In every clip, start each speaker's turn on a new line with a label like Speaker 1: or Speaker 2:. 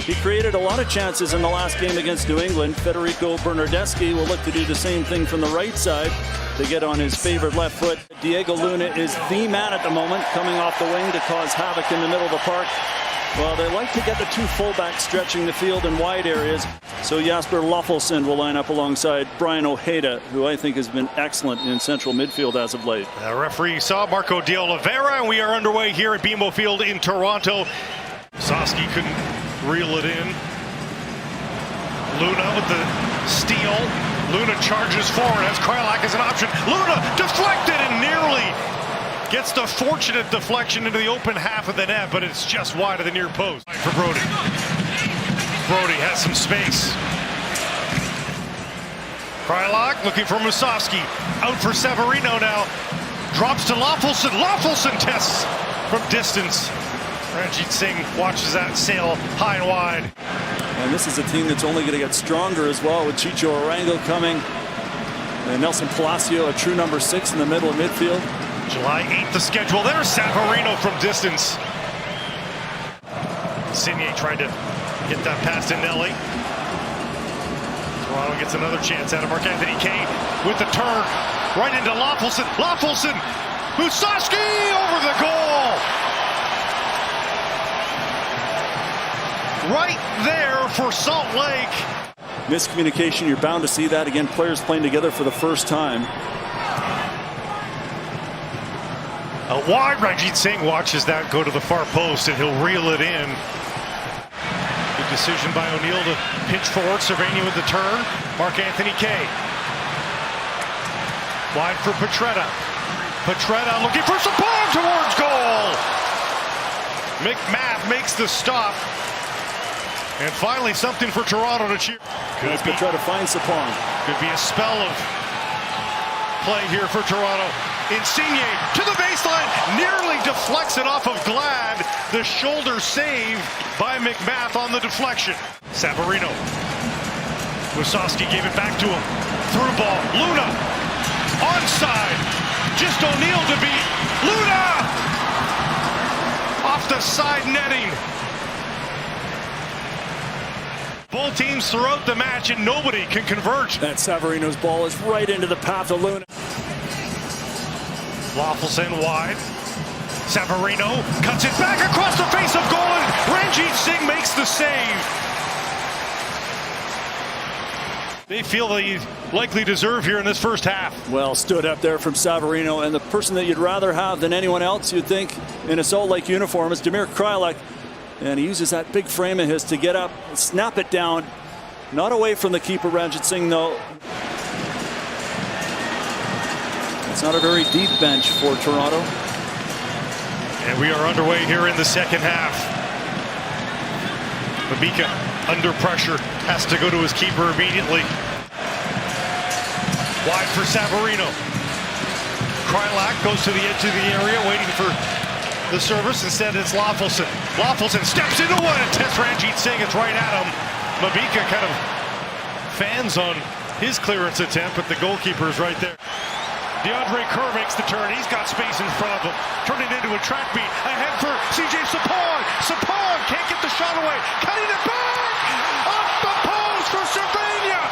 Speaker 1: He created a lot of chances in the last game against New England. Federico Bernardeschi will look to do the same thing from the right side to get on his favorite left foot. Diego Luna is the man at the moment, coming off the wing to cause havoc in the middle of the park. Well, they like to get the two fullbacks stretching the field in wide areas. So Jasper Lofelson will line up alongside Brian Ojeda, who I think has been excellent in central midfield as of late.
Speaker 2: The referee saw Marco de Oliveira, and we are underway here at BMO Field in Toronto. Soski couldn't reel it in. Luna with the steal. Luna charges forward, has Kreilach as an option. Luna deflected and nearly gets the fortunate deflection into the open half of the net, but it's just wide of the near post. For Brody. Brody has some space. Kreilach looking for Musovski. Out for Severino now. Drops to Lofelson. Lofelson tests from distance. Ranjit Singh watches that sail high and wide.
Speaker 1: And this is a team that's only going to get stronger as well, with Chicho Arango coming. And Nelson Palacio, a true number 6 in the middle of midfield.
Speaker 2: July 8th, the schedule. There's Savarino from distance. Insigne tried to get that pass to Nelly. Toronto gets another chance out of Marc-Anthony Kaye with the turn right into Lofelson. Lofelson, Musovski over the goal. Right there for Salt Lake.
Speaker 1: Miscommunication, you're bound to see that. Again, players playing together for the first time.
Speaker 2: Out wide, Ranjit Singh watches that go to the far post, and he'll reel it in. Good decision by O'Neill to pitch forward. Cervania with the turn. Marc-Anthony Kaye. Wide for Petretta. Petretta looking for Sapong towards goal. McMath makes the stop. And finally something for Toronto to cheer.
Speaker 1: Could be try to find Sapong.
Speaker 2: Could be a spell of play here for Toronto. Insigne to the baseline, nearly deflects it off of Glad. The shoulder save by McMath on the deflection. Savarino. Musovski gave it back to him. Through ball. Luna. Onside. Just O'Neill to beat. Luna! Off the side netting. Both teams throughout the match, and nobody can convert.
Speaker 1: That Savarino's ball is right into the path of Luna.
Speaker 2: Lofelson wide. Savarino cuts it back across the face of goal, and Ranjit Singh makes the save. They feel they likely deserve here in this first half.
Speaker 1: Well stood up there from Savarino, and the person that you'd rather have than anyone else, you'd think, in a Salt Lake uniform is Damir Kreilach. And he uses that big frame of his to get up, snap it down. Not away from the keeper, Ranjit Singh, though. It's not a very deep bench for Toronto.
Speaker 2: And we are underway here in the second half. Mabika under pressure, has to go to his keeper immediately. Wide for Savarino. Kreilach goes to the edge of the area, waiting for the service. Instead, it's Lofelson. Lofelson steps into one and tests Ranjit Singh. It's right at him. Mabika kind of fans on his clearance attempt, but the goalkeeper is right there. DeAndre Kerr makes the turn. He's got space in front of him. Turning into a track beat. Ahead for CJ Sapong. Sapong can't get the shot away. Cutting it back. Off the post for Cervania.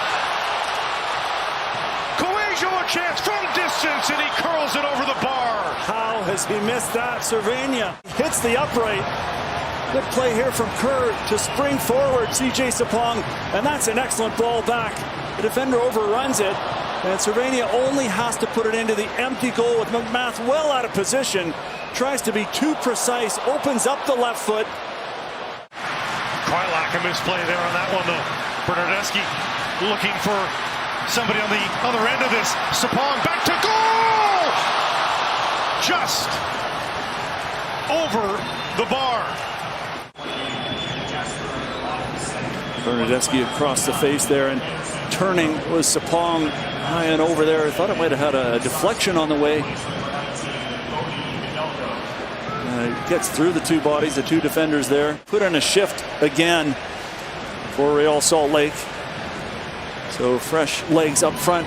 Speaker 2: Coelho a chance from distance, and he curls it over the bar.
Speaker 1: How has he missed that? Cervania hits the upright. Good play here from Kerr to spring forward CJ Sapong, and that's an excellent ball back. The defender overruns it, and Cervania only has to put it into the empty goal with McMath well out of position. Tries to be too precise, opens up the left foot.
Speaker 2: Kreilach a misplay there on that one, though. Bernardeschi looking for somebody on the other end of this. Sapong back to goal! Just over the bar.
Speaker 1: Bernardeschi across the face there, and turning was Sapong high and over there. I thought it might have had a deflection on the way. Gets through the two bodies, the two defenders there. Put in a shift again for Real Salt Lake. So fresh legs up front.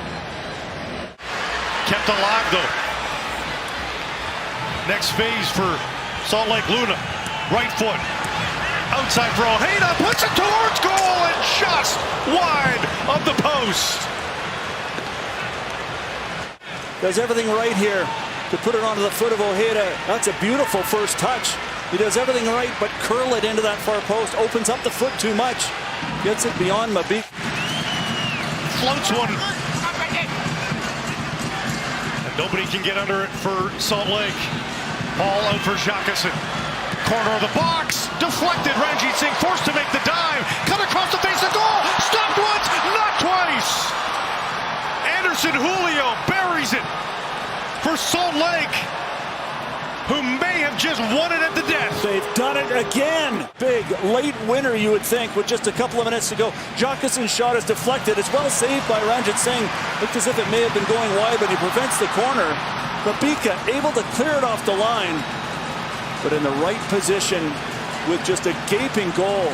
Speaker 2: Kept alive though. Next phase for Salt Lake. Luna. Right foot. Outside for Ojeda, puts it towards goal and just wide of the post.
Speaker 1: Does everything right here to put it onto the foot of Ojeda. That's a beautiful first touch. He does everything right, but curl it into that far post. Opens up the foot too much. Gets it beyond Mabika.
Speaker 2: Floats one. And nobody can get under it for Salt Lake. Ball out for Jacqueson. Corner of the box. Deflected. Ranjit Singh forced to make the dive. Cut across the face of goal. Stopped once, not twice. Anderson Julio buries it for Salt Lake, who may have just won it at the death.
Speaker 1: They've done it again. Big late winner, you would think, with just a couple of minutes to go. Jacqueson's shot is deflected. It's well saved by Ranjit Singh. Looked as if it may have been going wide, but he prevents the corner. Mabika able to clear it off the line, but in the right position with just a gaping goal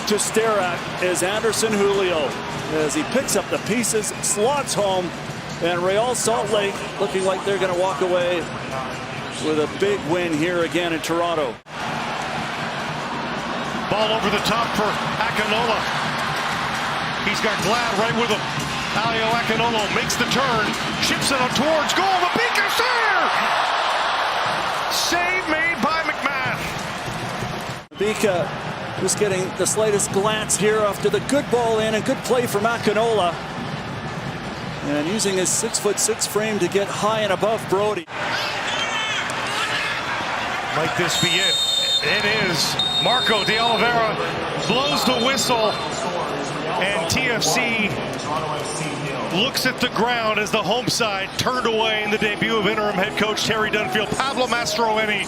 Speaker 1: to stare at is Anderson Julio as he picks up the pieces, slots home, and Real Salt Lake looking like they're going to walk away with a big win here again in Toronto.
Speaker 2: Ball over the top for Akinola. He's got Glad right with him. Alio Akinola makes the turn, chips it up towards goal. Mabika's there! Save made by McMath.
Speaker 1: Mabika just getting the slightest glance here after the good ball in and good play from Akinola. And using his 6'6" frame to get high and above Brody.
Speaker 2: Might this be it? It is. Marco de Oliveira blows the whistle, and TFC looks at the ground as the home side turned away in the debut of interim head coach Terry Dunfield. Pablo Mastroeni